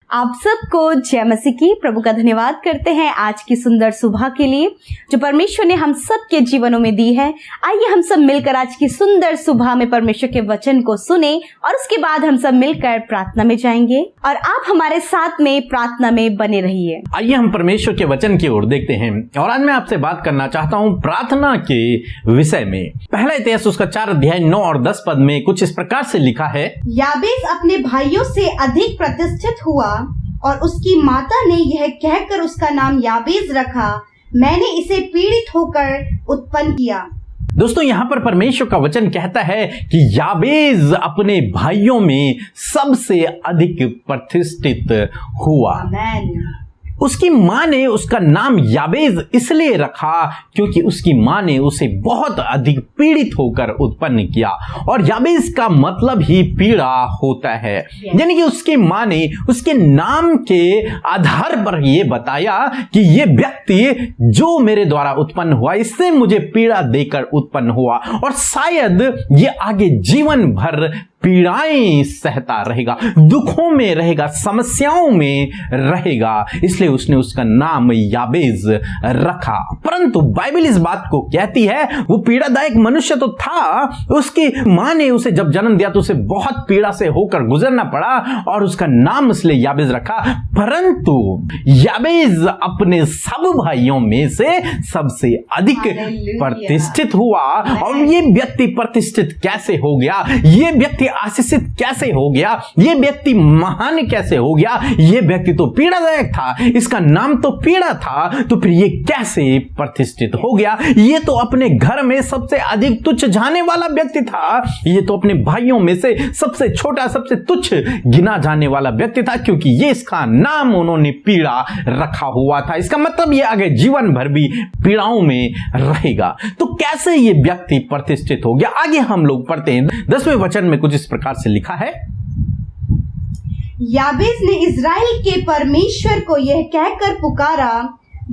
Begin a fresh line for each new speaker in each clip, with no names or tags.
आप सबको जय मसीह की। प्रभु का धन्यवाद करते हैं आज की सुंदर सुबह के लिए जो परमेश्वर ने हम सब के जीवनों में दी है। आइए हम सब मिलकर आज की सुंदर सुबह में परमेश्वर के वचन को सुने और उसके बाद हम सब मिलकर प्रार्थना में जाएंगे और आप हमारे साथ में प्रार्थना में बने रहिए।
आइए हम परमेश्वर के वचन की ओर देखते हैं और आज मैं आपसे बात करना चाहता हूँ प्रार्थना के विषय में। पहला इतिहास उसका 4 अध्याय 9 और 10 पद में कुछ इस प्रकार से लिखा है,
याबेस अपने भाइयों से अधिक प्रतिष्ठित हुआ और उसकी माता ने यह कहकर उसका नाम याबेस रखा, मैंने इसे पीड़ित होकर उत्पन्न किया।
दोस्तों यहाँ पर परमेश्वर का वचन कहता है कि याबेस अपने भाइयों में सबसे अधिक प्रतिष्ठित हुआ।
आमीन।
उसकी माँ ने उसका नाम याबेस इसलिए रखा क्योंकि उसकी माँ ने उसे बहुत अधिक पीड़ित होकर उत्पन्न किया और याबेस का मतलब ही पीड़ा होता है। यानी कि उसकी माँ ने उसके नाम के आधार पर यह बताया कि ये व्यक्ति जो मेरे द्वारा उत्पन्न हुआ इससे मुझे पीड़ा देकर उत्पन्न हुआ और शायद ये आगे जीवन भर पीड़ाएं सहता रहेगा, दुखों में रहेगा, समस्याओं में रहेगा, इसलिए उसने उसका नाम याबेस रखा। परंतु बाइबल इस बात को कहती है वो पीड़ादायक मनुष्य तो था, उसकी मां ने उसे जब जन्म दिया तो उसे बहुत पीड़ा से होकर गुजरना पड़ा और उसका नाम इसलिए याबेस रखा। परंतु याबेस अपने सब भाइयों में से सबसे अधिक प्रतिष्ठित हुआ। और ये व्यक्ति प्रतिष्ठित कैसे हो गया, ये व्यक्ति आशीषित कैसे हो गया, ये व्यक्ति महान कैसे हो गया? ये व्यक्ति तो पीड़ादायक था, इसका नाम तो पीड़ा था, तो फिर ये कैसे प्रतिष्ठित हो गया? ये तो अपने घर में सबसे अधिक तुच्छ जाने वाला व्यक्ति था, ये तो अपने भाइयों में से सबसे छोटा, सबसे तुच्छ गिना जाने वाला व्यक्ति था, क्योंकि ये इसका नाम उन्होंने पीड़ा रखा हुआ था। इसका मतलब ये आगे जीवन भर भी पीड़ाओं में रहेगा। तो कैसे ये व्यक्ति प्रतिष्ठित हो गया? आगे हम लोग पढ़ते हैं 10वें वचन में कुछ इस प्रकार से लिखा है,
याबेस ने इज़राइल के परमेश्वर को यह कहकर पुकारा,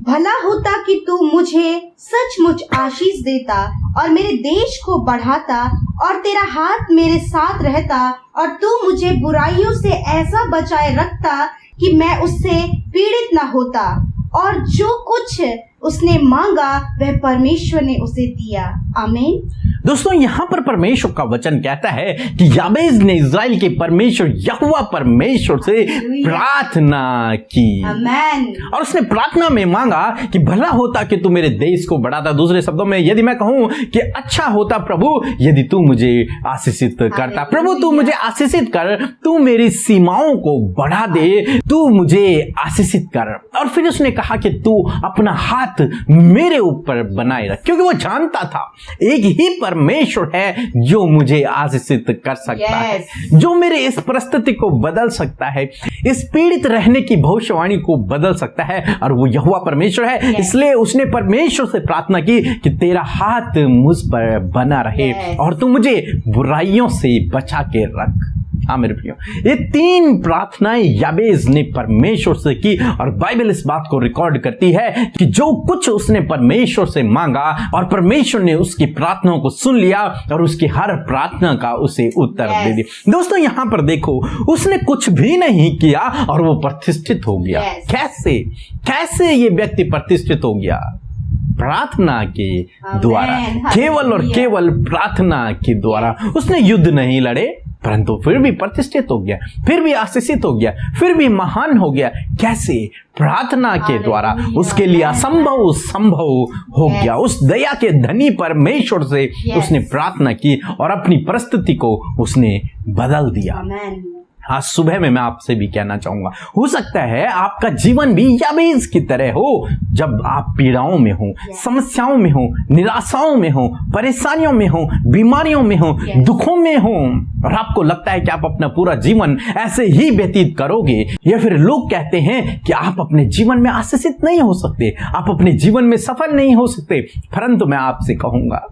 भला होता कि तू मुझे सचमुच आशीष देता और मेरे देश को बढ़ाता और तेरा हाथ मेरे साथ रहता और तू मुझे बुराइयों से ऐसा बचाए रखता कि मैं उससे पीड़ित न होता। और जो कुछ उसने मांगा वह परमेश्वर ने उसे दिया। आमीन।
दोस्तों यहाँ पर परमेश्वर का वचन कहता है कि याबेस ने इज़राइल के परमेश्वर यहोवा परमेश्वर से प्रार्थना की।
आमीन।
और उसने प्रार्थना में मांगा कि भला होता कि तू मेरे देश को बढ़ाता। दूसरे शब्दों में यदि मैं कहूं कि अच्छा होता प्रभु यदि तू मुझे आशीषित करता, प्रभु तू मुझे आशीषित कर, तू मेरी सीमाओं को बढ़ा दे, तू मुझे आशीषित कर। और फिर उसने कहा कि तू अपना हाथ मेरे ऊपर बनाए रख, क्योंकि वो जानता था एक ही परमेश्वर है जो मुझे आशीषित कर सकता है, जो मेरे इस परिस्थिति को बदल सकता है, इस पीड़ित रहने की भविष्यवाणी को बदल सकता है, और वो यहोवा परमेश्वर है। इसलिए उसने परमेश्वर से प्रार्थना की कि तेरा हाथ मुझ पर बना रहे और तू मुझे बुराइयों से बचा के रख। हाँ मेरे प्रियो, ये 3 प्रार्थनाएं याबेस ने परमेश्वर से की और बाइबल इस बात को रिकॉर्ड करती है कि जो कुछ उसने परमेश्वर से मांगा और परमेश्वर ने उसकी प्रार्थनाओं को सुन लिया और उसकी हर प्रार्थना का उसे उत्तर दे दिया। दोस्तों यहाँ पर देखो, उसने कुछ भी नहीं किया और वो प्रतिष्ठित हो गया। कैसे ये व्यक्ति प्रतिष्ठित हो गया? प्रार्थना के द्वारा, केवल और केवल प्रार्थना के द्वारा। उसने युद्ध नहीं लड़े परंतु फिर भी प्रतिष्ठित हो गया, फिर भी आशीषित हो गया, फिर भी महान हो गया। कैसे? प्रार्थना के द्वारा उसके लिए असंभव संभव हो गया। उस दया के धनी परमेश्वर से उसने प्रार्थना की और अपनी परिस्थिति को उसने बदल दिया। आज सुबह में मैं आपसे भी कहना चाहूंगा, हो सकता है आपका जीवन भी याबेस की तरह हो, जब आप पीड़ाओं में हो, समस्याओं में हो, निराशाओं में हो, परेशानियों में हो, बीमारियों में हो, दुखों में हो, और आपको लगता है कि आप अपना पूरा जीवन ऐसे ही व्यतीत करोगे, या फिर लोग कहते हैं कि आप अपने जीवन में आशीषित नहीं हो सकते, आप अपने जीवन में सफल नहीं हो सकते। परंतु मैं आपसे कहूंगा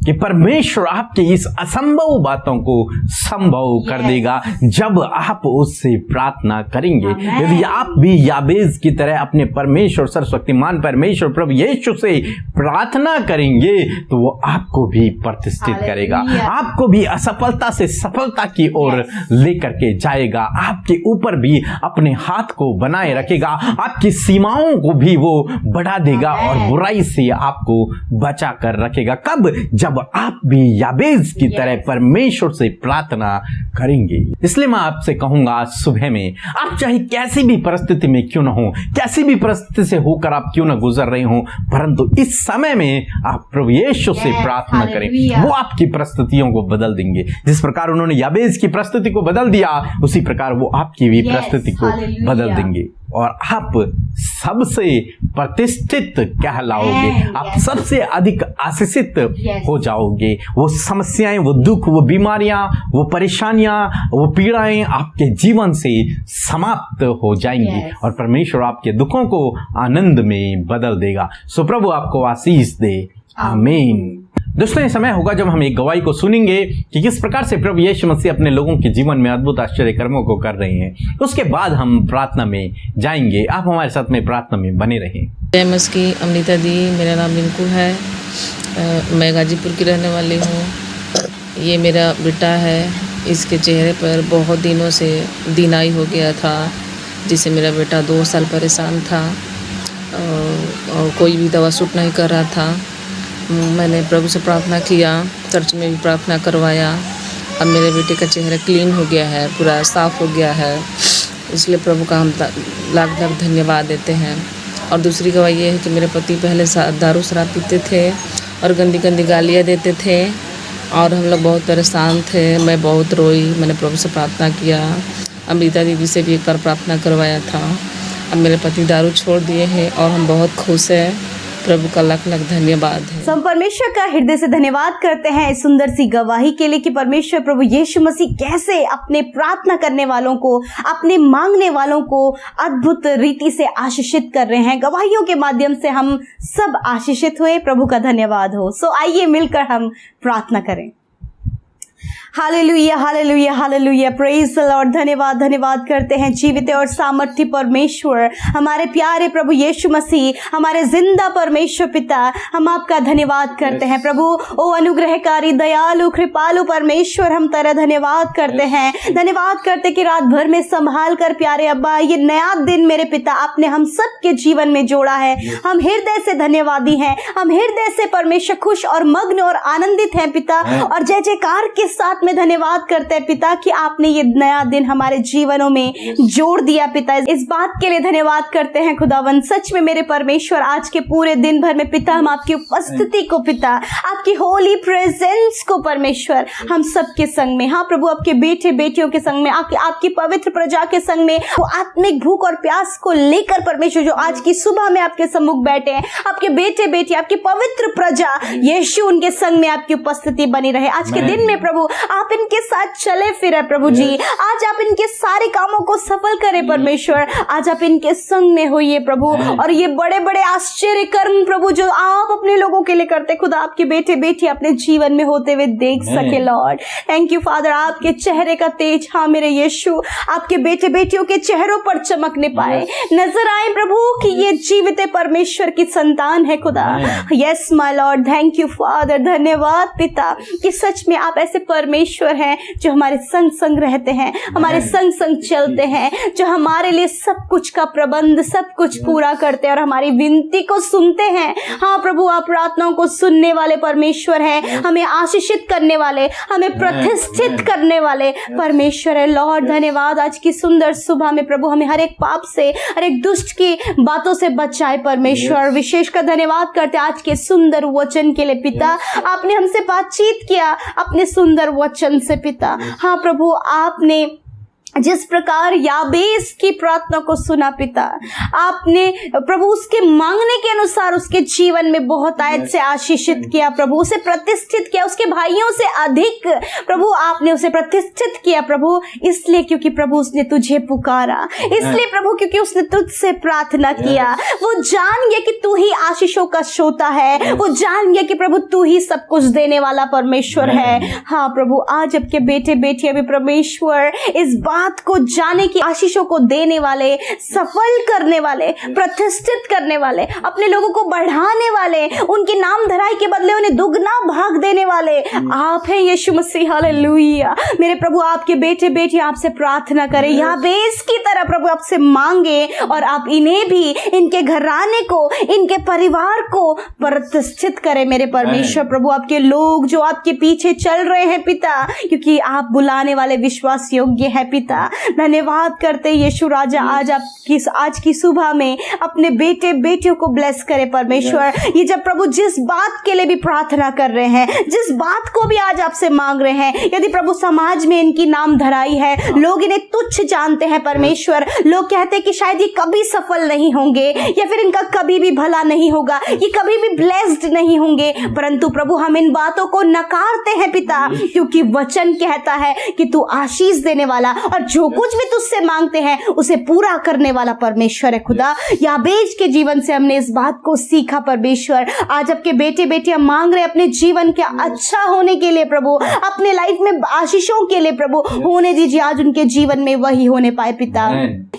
कि परमेश्वर आपके इस असंभव बातों को संभव कर देगा जब आप उससे प्रार्थना करेंगे। यदि आप भी याबेज की तरह अपने परमेश्वर, सर्वशक्तिमान परमेश्वर प्रभु यीशु से प्रार्थना करेंगे तो वो आपको भी प्रतिष्ठित करेगा, आपको भी असफलता से सफलता की ओर लेकर के जाएगा, आपके ऊपर भी अपने हाथ को बनाए रखेगा, आपकी सीमाओं को भी वो बढ़ा देगा और बुराई से आपको बचा कर रखेगा। कब? जब आप भी याबेज की तरह परमेश्वर से प्रार्थना करेंगे। इसलिए मैं आपसे कहूंगा सुबह में, आप चाहे कैसी भी परिस्थिति में क्यों ना हो, कैसी भी परिस्थिति से होकर आप क्यों ना गुजर रहे हो, परंतु इस समय में आप प्रभु यीशु से प्रार्थना करें, वो आपकी परिस्थितियों को बदल देंगे। जिस प्रकार उन्होंने याबेज की परिस्थिति को बदल दिया, उसी प्रकार वो आपकी भी परिस्थिति को बदल देंगे और आप सबसे प्रतिष्ठित कहलाओगे, आप सबसे अधिक आशीषित हो जाओगे। वो समस्याएं, वो दुख, वो बीमारियां, वो परेशानियां, वो पीड़ाएं आपके जीवन से समाप्त हो जाएंगी और परमेश्वर आपके दुखों को आनंद में बदल देगा। सो प्रभु आपको आशीष दे, आमीन। दोस्तों, ये समय होगा जब हम एक गवाही को सुनेंगे कि किस प्रकार से प्रभु यीशु मसीह अपने लोगों के जीवन में अद्भुत आश्चर्य कर्मों को कर रहे हैं। उसके बाद हम प्रार्थना में जाएंगे। आप हमारे साथ में प्रार्थना में बने रहें।
जय मसीह। अमृता दी, मेरा नाम रिंकू है, मैं गाजीपुर की रहने वाली हूँ। ये मेरा बेटा है, इसके चेहरे पर बहुत दिनों से दिनाई हो गया था, जिससे मेरा बेटा 2 साल परेशान था और कोई भी दवा सूट नहीं कर रहा था। मैंने प्रभु से प्रार्थना किया, चर्च में भी प्रार्थना करवाया। अब मेरे बेटे का चेहरा क्लीन हो गया है, पूरा साफ़ हो गया है, इसलिए प्रभु का हम लाख लाख धन्यवाद देते हैं। और दूसरी गवाही ये है कि मेरे पति पहले दारू शराब पीते थे और गंदी गंदी गालियाँ देते थे और हम लोग बहुत परेशान थे। मैं बहुत रोई, मैंने प्रभु से प्रार्थना किया, अमृता दीदी से भी एक बार प्रार्थना करवाया था। अब मेरे पति दारू छोड़ दिए हैं और हम बहुत खुश हैं। प्रभु का लाख लाख धन्यवाद है।
हम परमेश्वर का हृदय से धन्यवाद करते हैं इस सुंदर सी गवाही के लिए कि परमेश्वर प्रभु यीशु मसीह कैसे अपने प्रार्थना करने वालों को, अपने मांगने वालों को अद्भुत रीति से आशीषित कर रहे हैं। गवाहियों के माध्यम से हम सब आशीषित हुए। प्रभु का धन्यवाद हो। सो आइए मिलकर हम प्रार्थना करें। Hallelujah, hallelujah, hallelujah, praise the Lord. धन्यवाद, धन्यवाद करते हैं जीवित और सामर्थ्य परमेश्वर, हमारे प्यारे प्रभु यीशु मसीह, हमारे जिंदा परमेश्वर पिता, हम आपका धन्यवाद करते हैं प्रभु। ओ अनुग्रहकारी, दयालु, कृपालु परमेश्वर, हम तेरा धन्यवाद करते हैं। धन्यवाद करते कि रात भर में संभाल कर प्यारे अब्बा ये नया दिन मेरे पिता आपने हम सब के जीवन में जोड़ा है। हम हृदय से धन्यवादी हैं, हम हृदय से परमेश्वर खुश और मग्न और आनंदित हैं पिता, और जय जयकार के साथ में धन्यवाद करते हैं पिता कि आपने ये नया दिन हमारे जीवनों में जोड़ दिया पिता। इस बात के लिए धन्यवाद करते हैं खुदावन। सच में मेरे परमेश्वर, आज के पूरे दिन भर में पिता हम आपकी उपस्थिति को पिता, आपकी होली प्रेजेंस को परमेश्वर हम सबके संग में, हाँ प्रभु, आपके बेटे बेटियों के संग में, आपकी पवित्र प्रजा के संग में, वो आत्मिक भूख और प्यास को लेकर परमेश्वर जो आज की सुबह में आपके सम्मुख बैठे हैं, आपके बेटे बेटी, आपकी पवित्र प्रजा यीशु, उनके संग में आपकी उपस्थिति बनी रहे। आज के दिन में प्रभु आप इनके साथ चले फिरे प्रभु जी। आज आप इनके सारे कामों को सफल करें परमेश्वर। आज आप इनके संग में होइए प्रभु, और ये बड़े बड़े आश्चर्य कर्म प्रभु जो आप अपने लोगों के लिए करते, खुदा आपके बेटे बेटी अपने जीवन में होते हुए देख सके लॉर्ड। Thank you father. आपके चेहरे का तेज, हाँ मेरे यीशु, आपके बेटे बेटियों के चेहरों पर चमकने पाए, नजर आए प्रभु कि ये जीवित परमेश्वर की संतान है खुदा। Yes my Lord, thank you father. धन्यवाद पिता कि सच में आप ऐसे परमेश्वर हैं जो हमारे संग संग रहते हैं, हमारे संग संग चलते हैं, जो हमारे लिए सब कुछ का प्रबंध, सब कुछ पूरा करते हैं और हमारी विनती को सुनते हैं। हाँ प्रभु, आप प्रार्थनाओं को सुनने वाले परमेश्वर हैं, हमें आशीषित करने वाले, हमें प्रतिष्ठित करने वाले परमेश्वर है लॉर्ड। धन्यवाद। आज की सुंदर सुबह में प्रभु हमें हर एक पाप से, हर एक दुष्ट की बातों से बचाए परमेश्वर। विशेषकर धन्यवाद करते आज के सुंदर वचन के लिए पिता। आपने हमसे बातचीत किया अपने सुंदर वचन से पिता। हाँ प्रभु, आपने जिस प्रकार याबेस की प्रार्थना को सुना पिता, आपने प्रभु उसके मांगने के अनुसार उसके जीवन में बहुत आयत से आशीषित किया प्रभु, उसे प्रतिष्ठित किया, उसके भाइयों से अधिक प्रभु आपने उसे प्रतिष्ठित किया प्रभु, इसलिए क्योंकि प्रभु उसने तुझे पुकारा, इसलिए प्रभु क्योंकि उसने तुझसे प्रार्थना किया। वो जान गया कि तू ही आशीषों का श्रोता है, वो जान गया कि प्रभु तू ही सब कुछ देने वाला परमेश्वर है। हाँ प्रभु, आज आपके बेटे बेटियां भी परमेश्वर इस बात को जाने की, आशीषों को देने वाले, सफल करने वाले, प्रतिष्ठित करने वाले, अपने लोगों को बढ़ाने वाले, उनके नाम धराई के बदले उन्हें दुगना भाग देने वाले आप हैं यीशु मसीह। हालेलुया। मेरे प्रभु, आपके बेटे बेटियां आपसे प्रार्थना करें, याबेस की तरह प्रभु आपसे मांगे और आप इन्हें भी, इनके घराने को, इनके परिवार को प्रतिष्ठित करें मेरे परमेश्वर। प्रभु आपके लोग जो आपके पीछे चल रहे हैं पिता, क्योंकि आप बुलाने वाले विश्वास योग्य है पिता। धन्यवाद करते यीशु राजा, आज की सुबह में अपने बेटे बेटियों को ब्लेस करे परमेश्वर। ये जब प्रभु जिस बात के लिए भी प्रार्थना कर रहे हैं, जिस बात को भी आज आपसे मांग रहे हैं, यदि प्रभु समाज में इनकी नाम धराई है, लोग इन्हें तुच्छ जानते हैं परमेश्वर, लोग कहते हैं कि शायद ये कभी सफल नहीं होंगे या फिर इनका कभी भी भला नहीं होगा, ये कभी भी ब्लेस्ड नहीं होंगे, परंतु प्रभु हम इन बातों को नकारते हैं पिता, क्योंकि वचन कहता है कि तू आशीष देने वाला और जो कुछ भी तुझसे मांगते हैं उसे पूरा करने वाला परमेश्वर है खुदा। याबेस के जीवन से हमने इस बात को सीखा परमेश्वर। आज आपके बेटे बेटियां मांग रहे अपने जीवन के अच्छा होने के लिए प्रभु, अपने लाइफ में आशीषों के लिए प्रभु, होने दीजिए आज उनके जीवन में वही होने पाए पिता।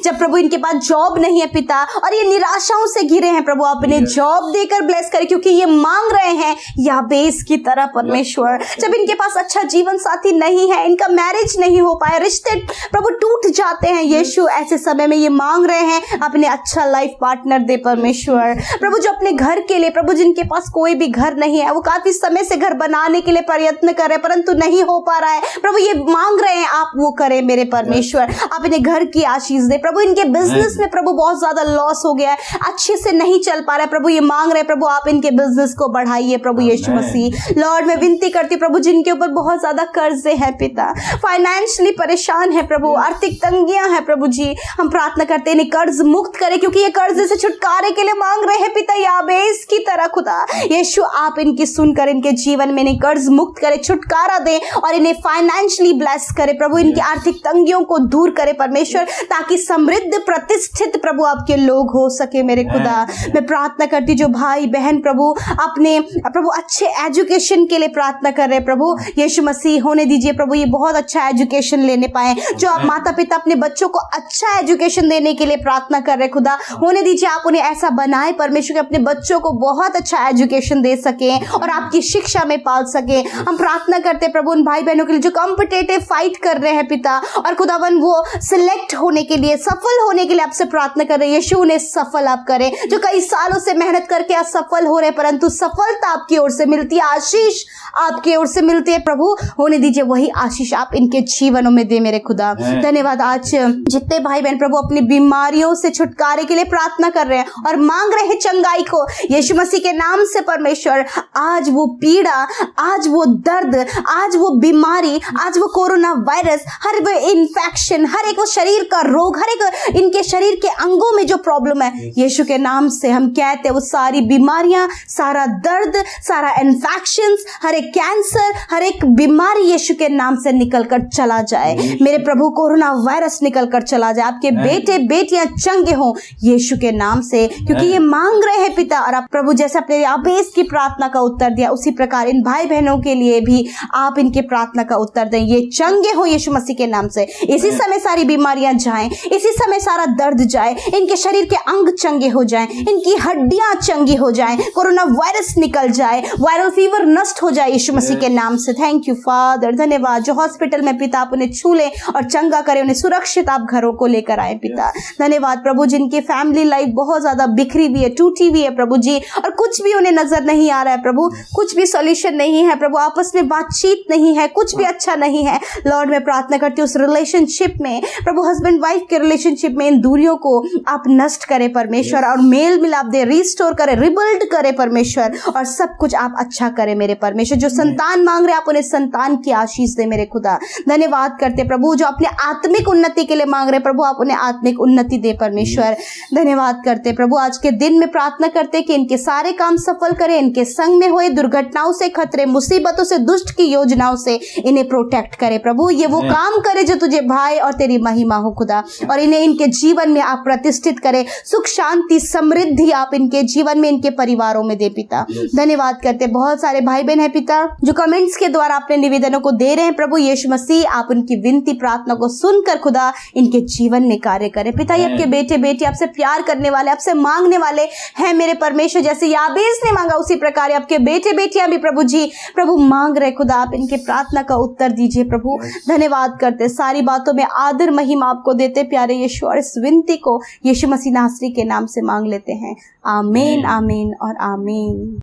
जब प्रभु इनके पास जॉब नहीं है पिता और ये निराशाओं से घिरे हैं प्रभु, आप इन्हें जॉब देकर ब्लेस करें, क्योंकि ये मांग रहे हैं याबेस की तरह परमेश्वर। जब इनके पास अच्छा जीवन साथी नहीं है, इनका मैरिज नहीं हो पाया, रिश्ते प्रभु टूट जाते हैं यीशु, ऐसे समय में ये मांग रहे हैं अपने अच्छा लाइफ पार्टनर दे परमेश्वर। प्रभु जो अपने घर के लिए प्रभु, जिनके पास कोई भी घर नहीं है, वो काफी समय से घर बनाने के लिए प्रयत्न कर रहे हैं परंतु नहीं हो पा रहा है प्रभु, ये मांग रहे हैं आप वो करें मेरे परमेश्वर। आप इन्हें घर की आशीष दे प्रभु। इनके बिजनेस में प्रभु बहुत ज्यादा लॉस हो गया है, अच्छे से नहीं चल पा रहा है प्रभु, ये मांग रहे हैं प्रभु आप इनके बिजनेस को बढ़ाइए प्रभु यीशु मसीह। लॉर्ड मैं विनती करती प्रभु, जिनके ऊपर बहुत ज्यादा कर्जे हैं पिता, फाइनेंशियली परेशान है प्रभु, आर्थिक तंगियां हैं प्रभु जी, हम प्रार्थना करते हैं इन्हें कर्ज मुक्त करें, क्योंकि ये कर्ज से छुटकारे के लिए मांग रहे हैं पिता याबेस की तरह खुदा। यीशु आप इनकी सुनकर इनके जीवन में इन्हें कर्ज मुक्त करें, छुटकारा दें और इन्हें फाइनेंशियली ब्लेस करें प्रभु, इनकी आर्थिक तंगियों को दूर करें परमेश्वर, ताकि समृद्ध प्रतिष्ठित प्रभु आपके लोग हो सके मेरे खुदा। मैं प्रार्थना करती जो भाई बहन प्रभु अपने प्रभु अच्छे एजुकेशन के लिए प्रार्थना कर रहे हैं प्रभु यीशु मसीह, होने दीजिए प्रभु ये बहुत अच्छा एजुकेशन लेने पाए। जो आप माता पिता अपने बच्चों को अच्छा एजुकेशन देने के लिए प्रार्थना कर रहे खुदा, होने दीजिए आप उन्हें ऐसा बनाए परमेश्वर, अपने बच्चों को बहुत अच्छा एजुकेशन दे सके और आपकी शिक्षा में पाल सके। हम प्रार्थना करते प्रभु उन भाई बहनों के लिए जो कॉम्पिटिटिव फाइट कर रहे हैं पिता, और खुदावन वो सिलेक्ट होने के लिए, सफल होने के लिए आपसे प्रार्थना कर रहे हैं यीशु, उन्हें सफल आप करें। जो कई सालों से मेहनत करके असफल हो रहे हैं परंतु सफलता आपकी ओर से मिलती है, आशीष आपकी ओर से मिलती है प्रभु, होने दीजिए वही आशीष आप इनके जीवनों में दे मेरे खुदा। धन्यवाद। आज जितने भाई बहन प्रभु अपनी बीमारियों से छुटकारे के लिए प्रार्थना कर रहे हैं और मांग रहे हैं चंगाई को यीशु मसीह के नाम से परमेश्वर, आज वो पीड़ा, आज वो दर्द, आज वो बीमारी, आज वो कोरोना वायरस, हर वो इन्फेक्शन, हर एक वो शरीर का रोग, हर एक इनके शरीर के अंगों में जो प्रॉब्लम है यीशु के नाम से हम कहते हैं वो सारी बीमारियां, सारा दर्द, सारा इन्फेक्शन, हर एक कैंसर, हर एक बीमारी यीशु के नाम से निकल कर चला जाए मेरे प्रभु। कोरोना वायरस निकल कर चला जाए, आपके बेटे बेटियां चंगे हों यीशु के नाम से, क्योंकि ये मांग रहे हैं पिता। और आप प्रभु जैसे अपने याबेस की प्रार्थना का उत्तर दिया उसी प्रकार इन भाई बहनों के लिए भी आप इनके प्रार्थना का उत्तर दें, ये चंगे हो यीशु मसीह के नाम से। इसी समय सारी बीमारियां जाएं, इसी समय सारा दर्द जाए, इनके शरीर के अंग चंगे हो जाएं, इनकी हड्डियां चंगी हो जाएं, कोरोना वायरस निकल जाए, वायरल फीवर नष्ट हो जाए यीशु मसीह के नाम से। थैंक यू फादर, धन्यवाद। जो हॉस्पिटल में पिता आप उन्हें छू ले और चंगा करे, उन्हें सुरक्षित आप घरों को लेकर आए पिता। धन्यवाद प्रभु, जिनकी फैमिली लाइफ बहुत ज्यादा बिखरी हुई है, टूटी हुई है प्रभु जी, और कुछ भी उन्हें नजर नहीं आ रहा है प्रभु, कुछ भी सॉल्यूशन नहीं है प्रभु, आपस में बातचीत नहीं है, कुछ भी अच्छा नहीं है। लॉर्ड मैं प्रार्थना करती हूँ उस रिलेशनशिप में प्रभु, हस्बैंड वाइफ के रिलेशनशिप में इन दूरियों को आप नष्ट करें परमेश्वर, और मेल मिलाप दे, रिस्टोर करें, रिबिल्ड करें परमेश्वर, और सब कुछ आप अच्छा करें मेरे परमेश्वर। जो संतान मांग रहे आप उन्हें संतान की आशीष दे मेरे खुदा। धन्यवाद करते प्रभु, जो अपने अपने आत्मिक उन्नति के लिए मांग रहे हैं प्रभु, आप उन्हें आत्मिक उन्नति दे परमेश्वर। धन्यवाद करते प्रभु, आज के दिन में प्रार्थना करते कि इनके सारे काम सफल करें, इनके संग में हुए दुर्घटनाओं से, खतरे, मुसीबतों से, दुष्ट की योजनाओं से इन्हें प्रोटेक्ट करे प्रभु। ये वो काम करे जो तुझे भाई और तेरी महिमा हो खुदा, और इन्हें इनके जीवन में आप प्रतिष्ठित करें। सुख, शांति, समृद्धि आप इनके जीवन में, इनके परिवारों में दे पिता। धन्यवाद करते, बहुत सारे भाई बहन है पिता जो कमेंट्स के द्वारा अपने निवेदनों को दे रहे हैं प्रभु। यीशु मसीह आप उनकी विनती प्रार्थना को सुनकर खुदा इनके जीवन में कार्य करें पिता। ये आपके बेटे बेटी आपसे प्यार करने वाले, आपसे मांगने वाले हैं मेरे परमेश्वर। जैसे याबेस ने मांगा उसी प्रकार आपके बेटे बेटियां भी प्रभु जी प्रभु मांग रहे खुदा, आप इनके प्रार्थना का उत्तर दीजिए प्रभु। धन्यवाद करते, सारी बातों में आदर महिमा आपको देते प्यारे यीशु, और इस विनती को यीशु मसीह नासरी के नाम से मांग लेते हैं। आमीन, आमीन और आमीन।